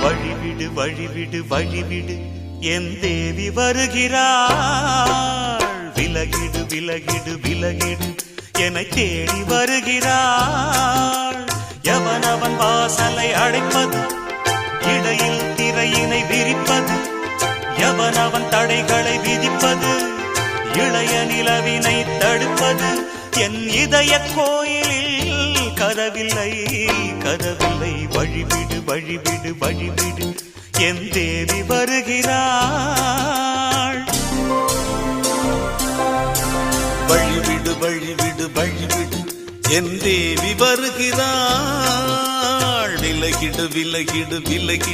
வழிவிடு வழிவிடு வழிவிடு என் தேவி வருகிறாள். விலகிடு விலகிடு விலகிடு என்னை தேடி வருகிறாள். எவனவன் வாசலை அடைப்பது, இடையில் திரையினை விரிப்பது, எவனவன் தடைகளை விதிப்பது, இளைய நிலவினை தடுப்பது, என் இதய கோயிலில் கதவில்லை கதவில்லை. வழிவிடு வழிவிடு வழிவிடு என் தேவி வருகிறாள். வழிவிடு வழிவிடு வழிவிடு என் தேவி வருகிறாள். விலகிடு விலகிடு விலகிடு